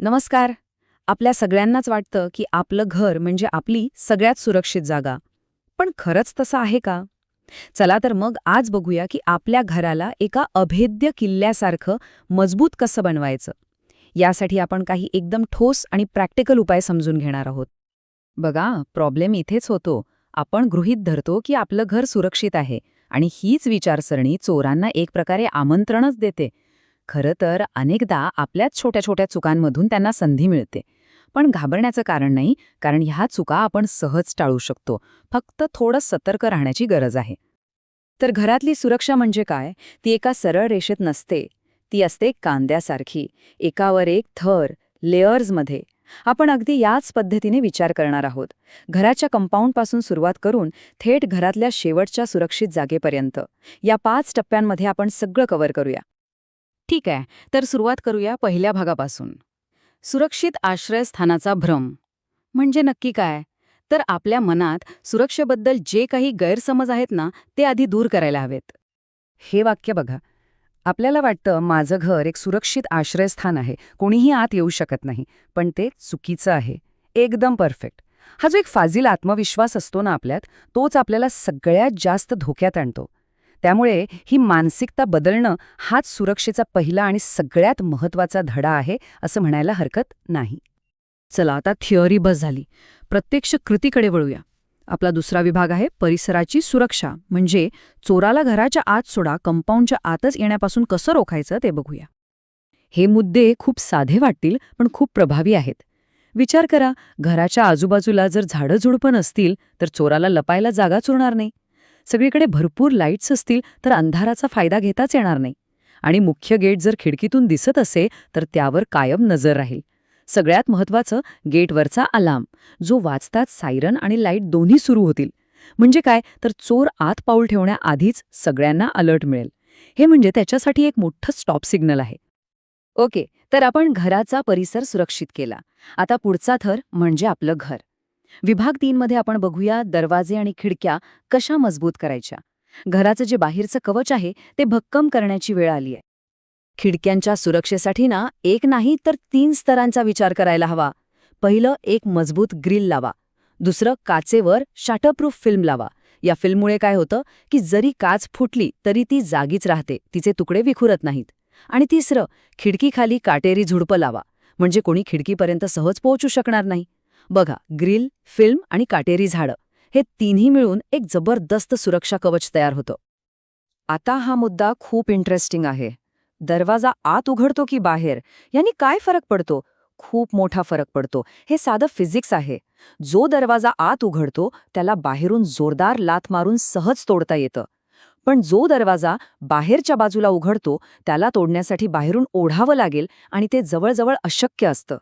नमस्कार. आपल्या सगळ्यांनाच वाटतं की आपलं घर म्हणजे आपली सगळ्यात सुरक्षित जागा. पण खरंच तसं आहे का? चला तर मग आज बघूया की आपल्या घराला एका अभेद्य किल्ल्यासारखं मजबूत कसं बनवायचं. यासाठी आपण काही एकदम ठोस आणि प्रॅक्टिकल उपाय समजून घेणार आहोत. बघा, प्रॉब्लेम इथेच होतो. आपण गृहीत धरतो की आपलं घर सुरक्षित आहे आणि हीच विचारसरणी चोरांना एक प्रकारे आमंत्रणच देते. खरं तर अनेकदा आपल्याच छोट्या छोट्या चुकांमधून त्यांना संधी मिळते. पण घाबरण्याचं कारण नाही, कारण ह्या चुका आपण सहज टाळू शकतो. फक्त थोडं सतर्क राहण्याची गरज आहे. तर घरातली सुरक्षा म्हणजे काय? ती एका सरळ रेषेत नसते. ती असते कांद्यासारखी, एकावर एक थर, लेयर्समध्ये. आपण अगदी याच पद्धतीने विचार करणार आहोत. घराच्या कंपाऊंडपासून सुरुवात करून थेट घरातल्या शेवटच्या सुरक्षित जागेपर्यंत. या 5 टप्प्यांमध्ये आपण सगळं कव्हर करूया. ठीक आहे, तर सुरुवात करूया पहिल्या भागापासून. सुरक्षित आश्रयस्थानाचा भ्रम म्हणजे नक्की काय? तर आपल्या मनात सुरक्षेबद्दल जे काही गैरसमज आहेत ना, ते आधी दूर करायला हवेत. हे वाक्य बघा. आपल्याला वाटतं माझं घर एक सुरक्षित आश्रयस्थान आहे, कोणीही आत येऊ शकत नाही. पण ते चुकीचं आहे. एकदम परफेक्ट. हा जो एक फाजील आत्मविश्वास असतो ना आपल्यात, तोच आपल्याला सगळ्यात जास्त धोक्यात आणतो. त्यामुळे ही मानसिकता बदलणं हाच सुरक्षेचा पहिला आणि सगळ्यात महत्त्वाचा धडा आहे असं म्हणायला हरकत नाही. चला आता थिअरी बस झाली. प्रत्यक्ष कृतीकडे वळूया. आपला दुसरा विभाग आहे परिसराची सुरक्षा, म्हणजे चोराला घराच्या आत सोडा, कंपाऊंडच्या आतच येण्यापासून कसं रोखायचं ते बघूया. हे मुद्दे खूप साधे वाटतील पण खूप प्रभावी आहेत. विचार करा, घराच्या आजूबाजूला जर झाडं-झुडपं नसतील तर चोराला लपायला जागाच उरणार नाही. सगळीकडे भरपूर लाईट्स असतील तर अंधाराचा फायदा घेताच येणार नाही. आणि मुख्य गेट जर खिडकीतून दिसत असे तर त्यावर कायम नजर राहील. सगळ्यात महत्त्वाचं, गेटवरचा अलार्म, जो वाजताच सायरन आणि लाईट दोन्ही सुरू होतील. म्हणजे काय, तर चोर आत पाऊल ठेवण्याआधीच सगळ्यांना अलर्ट मिळेल. हे म्हणजे त्याच्यासाठी एक मोठं स्टॉप सिग्नल आहे. ओके, तर आपण घराचा परिसर सुरक्षित केला. आता पुढचा थर म्हणजे आपलं घर. विभाग 3 मध्ये आपण बघूया दरवाजे आणि खिडक्या कशा मजबूत करायच्या. घराचं जे बाहेरचं कवच आहे ते भक्कम करण्याची वेळ आली आहे. खिडक्यांच्या सुरक्षेसाठी ना एक नाही तर 3 स्तरांचा विचार करायला हवा. पहिलं, एक मजबूत ग्रिल लावा. दुसरं, काचेवर शॅटरप्रूफ फिल्म लावा. या फिल्ममुळे काय होतं की जरी काच फुटली तरी ती जागीच राहते, तिचे तुकडे विखुरत नाहीत. आणि तिसरं, खिडकीखाली काटेरी झुडपं लावा, म्हणजे कोणी खिडकीपर्यंत सहज पोहोचू शकणार नाही. बघा, ग्रिल, फिल्म आणि काटेरी झाडं हे तिन्ही मिळून एक जबरदस्त सुरक्षा कवच तयार होतं. आता हा मुद्दा खूप इंटरेस्टिंग आहे. दरवाजा आत उघडतो की बाहेर, यांनी काय फरक पडतो? खूप मोठा फरक पडतो. हे साधं फिजिक्स आहे. जो दरवाजा आत उघडतो त्याला बाहेरून जोरदार लाथ मारून सहज तोडता येतं. पण जो दरवाजा बाहेरच्या बाजूला उघडतो त्याला तोडण्यासाठी बाहेरून ओढावं लागेल आणि ते जवळजवळ अशक्य असतं.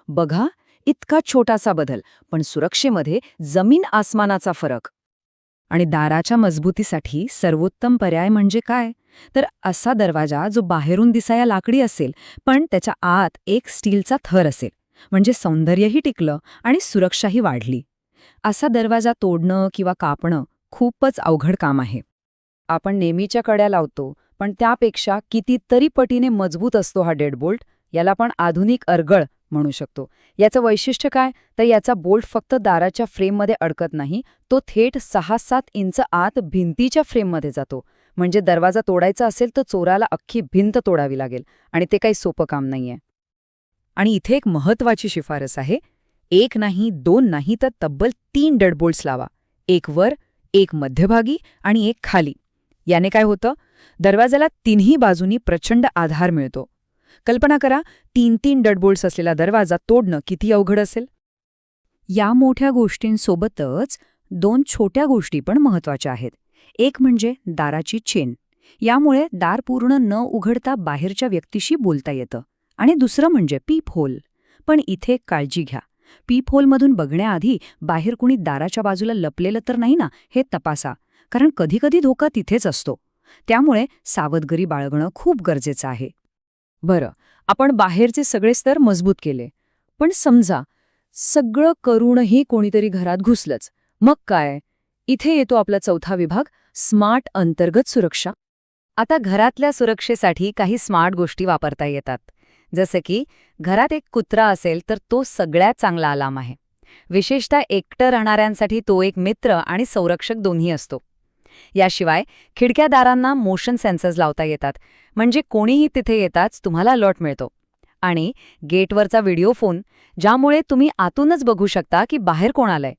बघा, इतका छोटासा बदल, पण सुरक्षेमध्ये जमीन आसमानाचा फरक. आणि दाराच्या मजबूतीसाठी सर्वोत्तम पर्याय म्हणजे काय? तर असा दरवाजा जो बाहेरून दिसाया लाकडी असेल, पण त्याच्या आत एक स्टीलचा थर असेल, म्हणजे सौंदर्यही टिकलं आणि सुरक्षाही वाढली. असा दरवाजा तोडणं किंवा कापणं खूपच अवघड काम आहे. आपण नेहमीच्या कड्या लावतो, पण त्यापेक्षा कितीतरी पटीने मजबूत असतो हा डेडबोल्ट. याला आपण आधुनिक अर्गळ म्हणू शकतो. याचं वैशिष्ट्य काय, तर याचा बोल्ट फक्त दाराच्या फ्रेममध्ये अडकत नाही, तो थेट 6-7 इंच आत भिंतीच्या फ्रेममध्ये जातो. म्हणजे दरवाजा तोडायचा असेल तर चोराला अख्खी भिंत तोडावी लागेल, आणि ते काही सोपं काम नाहीये. आणि इथे एक महत्त्वाची शिफारस आहे. एक नाही, 2 नाही, तर तब्बल 3 डेडबोल्ट्स लावा. एक वर, एक मध्यभागी आणि एक खाली. याने काय होतं, दरवाजाला तिन्ही बाजूनी प्रचंड आधार मिळतो. कल्पना करा, 3-3 डेडबोल्ट्स असलेला दरवाजा तोडणं किती अवघड असेल. या मोठ्या गोष्टींसोबतच 2 छोट्या गोष्टी पण महत्त्वाच्या आहेत. एक म्हणजे दाराची चेन. यामुळे दार पूर्ण न उघडता बाहेरच्या व्यक्तीशी बोलता येतं. आणि दुसरं म्हणजे पीप होल. पण इथे काळजी घ्या. पीप होलमधून बघण्याआधी बाहेर कुणी दाराच्या बाजूला लपलेलं तर नाही ना, हे तपासा. कारण कधीकधी धोका तिथेच असतो. त्यामुळे सावधगिरी बाळगणं खूप गरजेचं आहे. बरं, आपण बाहेरचे सगळे स्तर मजबूत केले. पण समजा सगळं करूनही कोणीतरी घरात घुसलंच. मग काय? इथे येतो आपला चौथा विभाग, स्मार्ट अंतर्गत सुरक्षा. आता घरातल्या सुरक्षेसाठी काही स्मार्ट गोष्टी वापरता येतात. जसं की घरात एक कुत्रा असेल तर तो सगळ्यात चांगला अलार्म आहे. विशेषतः एकटं राहणाऱ्यांसाठी तो एक मित्र आणि संरक्षक दोन्ही असतो. याशिवाय खिडक्या दारांना मोशन सेन्सर्स लावता येतात, म्हणजे कोणीही तिथे येताच तुम्हाला अलर्ट मिळतो. आणि गेटवरचा व्हिडिओ फोन, ज्यामुळे तुम्ही आतूनच बघू शकता की बाहेर कोण आलंय.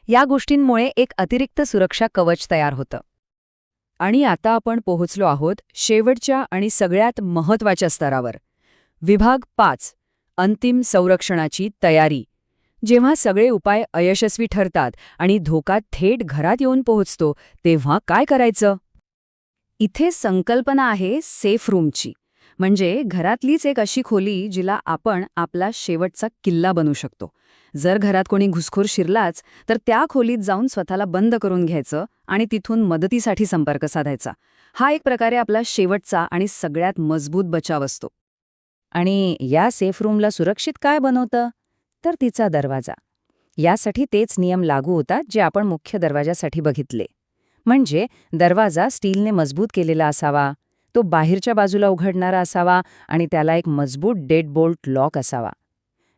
या गोष्टींमुळे एक अतिरिक्त सुरक्षा कवच तयार होतं. आणि आता आपण पोहोचलो आहोत शेवटच्या आणि सगळ्यात महत्त्वाच्या स्तरावर. विभाग 5. अंतिम संरक्षणाची तयारी. जेव्हा सगळे उपाय अयशस्वी ठरतात आणि धोका थेट घरात येऊन पोहोचतो, तेव्हा काय करायचं? इथे संकल्पना आहे सेफ रूमची. म्हणजे घरातलीच एक अशी खोली जिला आपण आपला शेवटचा किल्ला बनवू शकतो. जर घरात कोणी घुसखोर शिरलाच तर त्या खोलीत जाऊन स्वतःला बंद करून घ्यायचं आणि तिथून मदतीसाठी संपर्क साधायचा. हा एक प्रकारे आपला शेवटचा आणि सगळ्यात मजबूत बचाव असतो. आणि या सेफ रूमला सुरक्षित काय बनवतं? तर तिचा दरवाजा. यासाठी तेच नियम लागू होतात जे आपण मुख्य दरवाजासाठी बघितले. म्हणजे दरवाजा स्टीलने मजबूत केलेला असावा, तो बाहेरच्या बाजूला उघडणारा असावा आणि त्याला एक मजबूत डेडबोल्ट लॉक असावा.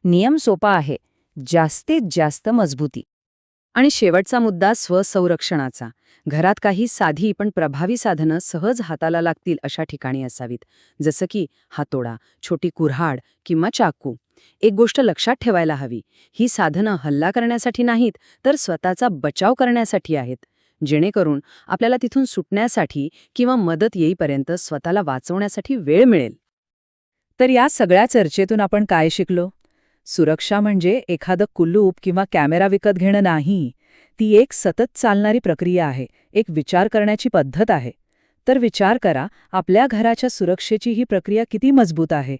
नियम सोपा आहे, जास्तीत जास्त मजबूती. आणि शेवटचा मुद्दा स्वसंरक्षणाचा. घरात काही साधी पण प्रभावी साधनं सहज हाताला लागतील अशा ठिकाणी असावीत. जसं की हातोडा, छोटी कुऱ्हाड किंवा चाकू. एक गोष्ट लक्षात ठेवायला हवी, ही साधनं हल्ला करण्यासाठी नाहीत तर स्वतःचा बचाव करण्यासाठी आहेत, जेणेकरून आपल्याला तिथून सुटण्यासाठी किंवा मदत येईपर्यंत स्वतःला वाचवण्यासाठी वेळ मिळेल. तर या सगळ्या चर्चेतून आपण काय शिकलो? सुरक्षा म्हणजे एखादं कुलूप किंवा कॅमेरा विकत घेणं नाही. ती एक सतत चालणारी प्रक्रिया आहे, एक विचार करण्याची पद्धत आहे. तर विचार करा, आपल्या घराच्या सुरक्षेची ही प्रक्रिया किती मजबूत आहे.